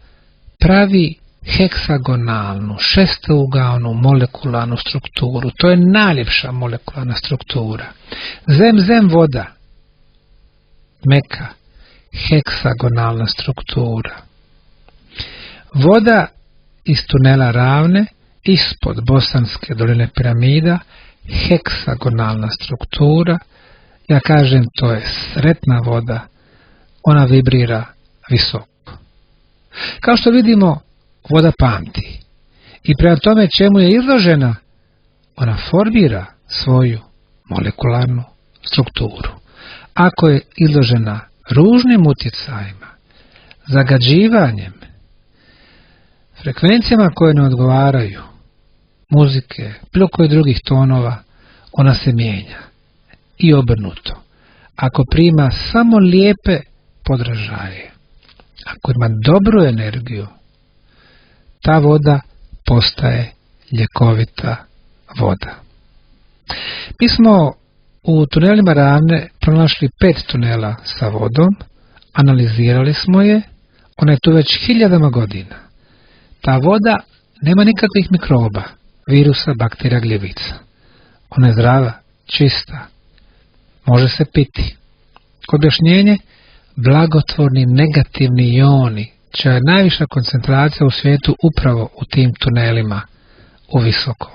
pravi heksagonalnu, šestougaonu molekularnu strukturu. To je najljepša molekularna struktura. Zem voda, meka, heksagonalna struktura. Voda iz tunela Ravne, ispod Bosanske doline piramida, heksagonalna struktura. Ja kažem, to je sretna voda, ona vibrira visoko. Kao što vidimo, voda pamti. I prema tome čemu je izložena, ona formira svoju molekularnu strukturu. Ako je izložena ružnim utjecajima, zagađivanjem, frekvencijama koje ne odgovaraju, muzike, bilo koje drugih tonova, ona se mijenja. I obrnuto. Ako prima samo lijepe podražaje, ako ima dobru energiju, ta voda postaje ljekovita voda. Mi smo u tunelima Ravne pronašli 5 tunela sa vodom, analizirali smo je, ona je tu već hiljadama godina. Ta voda nema nikakvih mikroba, virusa, bakterija, gljivica. Ona je zdrava, čista, može se piti. Objašnjenje, blagotvorni negativni ioni, čija je najviša koncentracija u svijetu upravo u tim tunelima u visokom.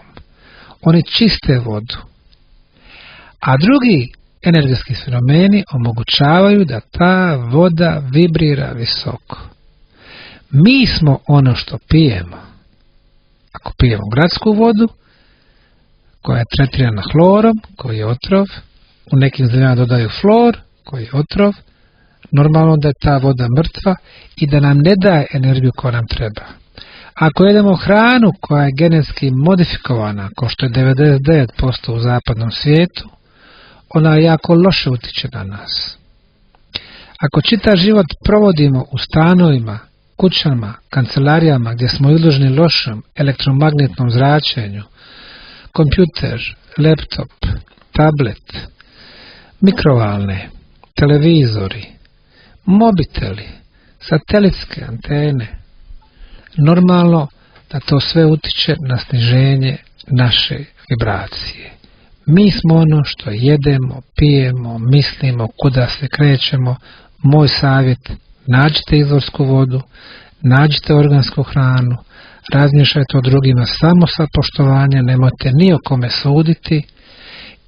Oni čiste vodu. A drugi energetski fenomeni omogućavaju da ta voda vibrira visoko. Mi smo ono što pijemo. Ako pijemo gradsku vodu, koja je tretirana hlorom, koji je otrov, u nekim zemljama dodaju flor, koji je otrov, normalno da je ta voda mrtva i da nam ne daje energiju koja nam treba. Ako jedemo hranu koja je genetski modifikovana, kao što je 99% u zapadnom svijetu, ona jako loše utiče na nas. Ako čitav život provodimo u stanovima, kućama, kancelarijama gdje smo izloženi lošem elektromagnetnom zračenju, kompjuter, laptop, tablet, mikrovalne, televizori, mobiteli, satelitske antene, normalno da to sve utiče na sniženje naše vibracije. Mi smo ono što jedemo, pijemo, mislimo, kuda se krećemo. Moj savjet, nađite izvorsku vodu, nađite organsku hranu, razmišljajte o drugima samo sa poštovanjem, nemojte ni o kome suditi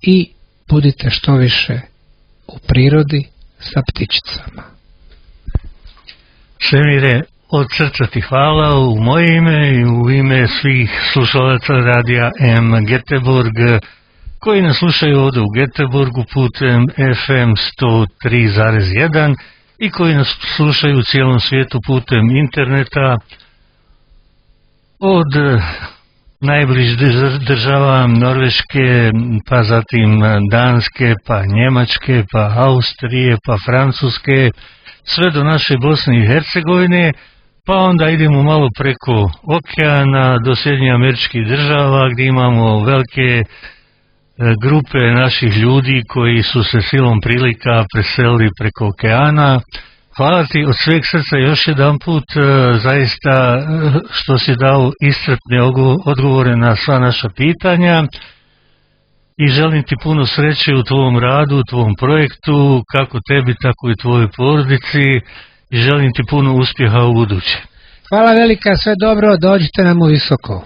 i budite što više u prirodi sa ptičicama. Semire, od srca ti hvala u moje ime i u ime svih slušalaca radija M. Göteborg koji nas slušaju ovdje u Göteborgu putem FM 103,1 i koji nas slušaju u cijelom svijetu putem interneta od najbližih država Norveške, pa zatim Danske, pa Njemačke, pa Austrije, pa Francuske, sve do naše Bosne i Hercegovine, pa onda idemo malo preko okeana do Sjedinjenih Američkih Država gdje imamo velike grupe naših ljudi koji su se silom prilika preselili preko okeana. Hvala ti od sveg srca još jedan put, zaista što si dao iscrpne odgovore na sva naša pitanja i želim ti puno sreće u tvom radu, u tvom projektu, kako tebi, tako i tvojoj porodici i želim ti puno uspjeha u buduće. Hvala velika, sve dobro, dođite nam u Visoko.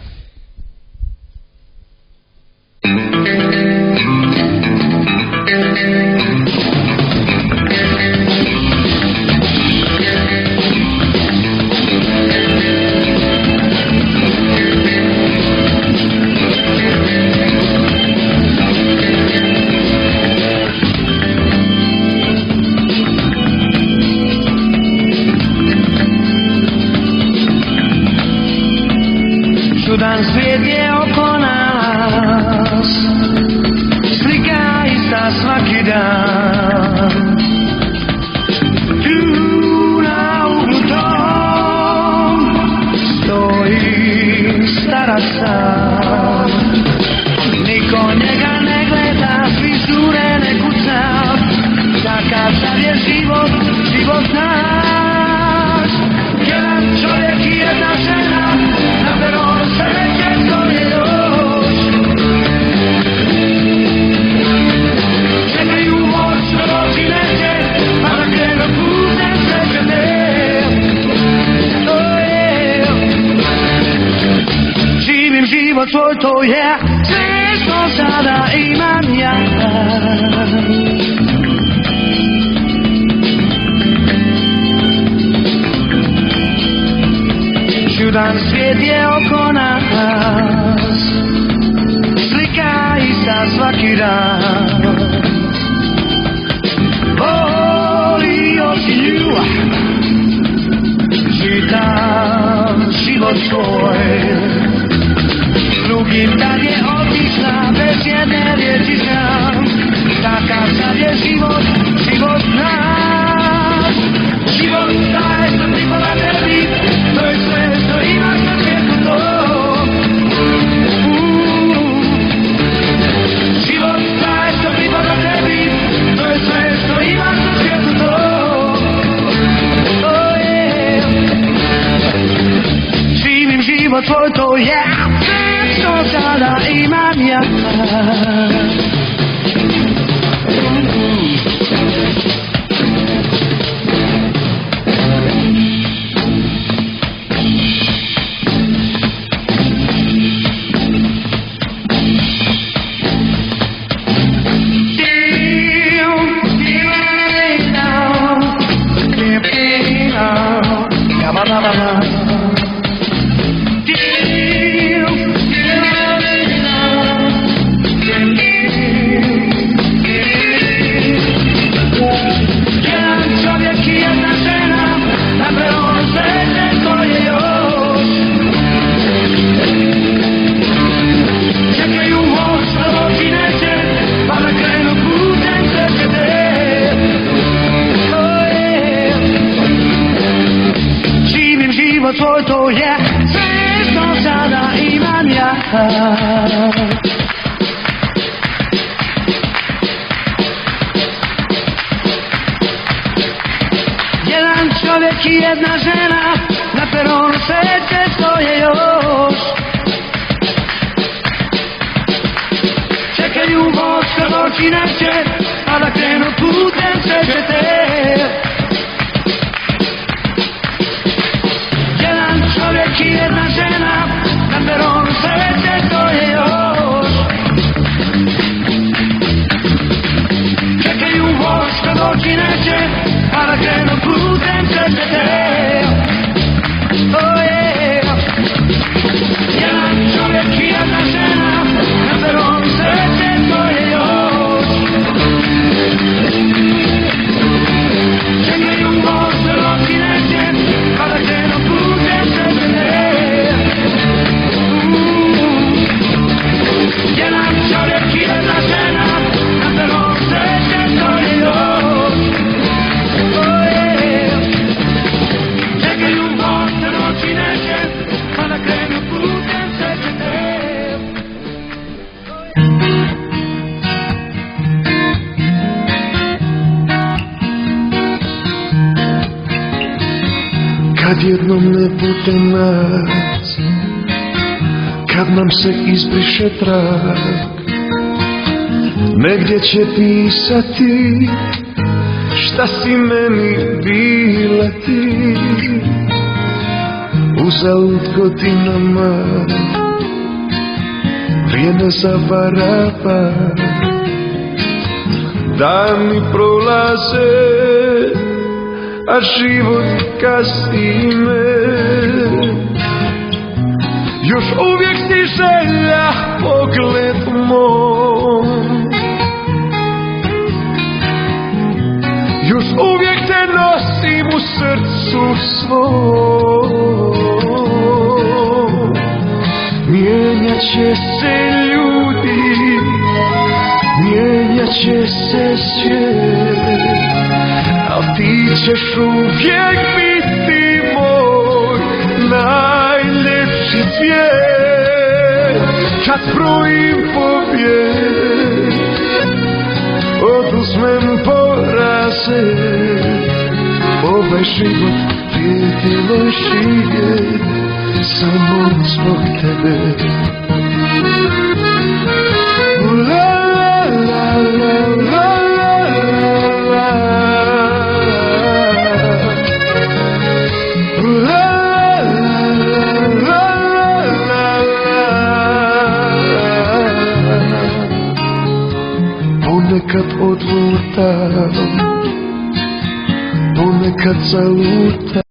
Čudan svijet je oko nas, slika ista svaki dan. Tu na uglu tom stoji starac sam. Niko njega ne gleda, svi žure ne kuca. Takav sad je život, život naš. Jedan čovjek i jedna žena, na peronu sreće to je još. Čekaju moć, dođi neće, pa da krenu putem sreće ne. To je, živim život svoj, to je sve što sada imam ja. Čudan svijet je oko nas, slika ista svaki dan. Volio si nju, čitam život svoj. Drugim dan je otišla, bez jedne riječi znam. Takav sad je život, život naš. Život daje sam ti pola tebi, to je sve što imaš na svijetu to. Život daje sam ti pola tebi, to je sve što imaš na svijetu to. To je, živim život tvoj, to je sve što sada imam ja. život tvoj, to je sve što sada imam ja. Jedan čovjek i jedna žena, na peronu sreće stoje još. Čekaju voz kad oči neće, pa da krenu putem srećete. Jedan čovjek i jedna žena, na peronu sreće stoje još. Čekaju voz kad oči neće, pa da krenu putem srećete. Oh yeah. Jedan čovjek i jedna žena, na peronu sreće stoje još. Čekaju voz kad oči neće, pa da krenu putem srećete. Jedan čovjek i jedna žena, na peronu sreće stoje još. Oh yeah. Čekaju voz kad oči neće, pa da krenu putem srećete. Kad jednom ne bude nas, kad nam se izbriše trag, negdje će pisati šta si meni bila ti. Uzalud godinama vrijeme zavarava, dani prolaze, a život kasni me. Još uvijek si želja pogled mom, još uvijek te nosim u srcu svom. Mijenjat će se ljudi, mijenjat će se svijet, al ti ćeš uvijek biti moj najljepši cvijet. Kad zbrojim pobjed, oduzmem poraze, ovaj život vrijedilo živjet samo zbog tebe. La la la la la la. Ponekad odlutam, ponekad zalutam.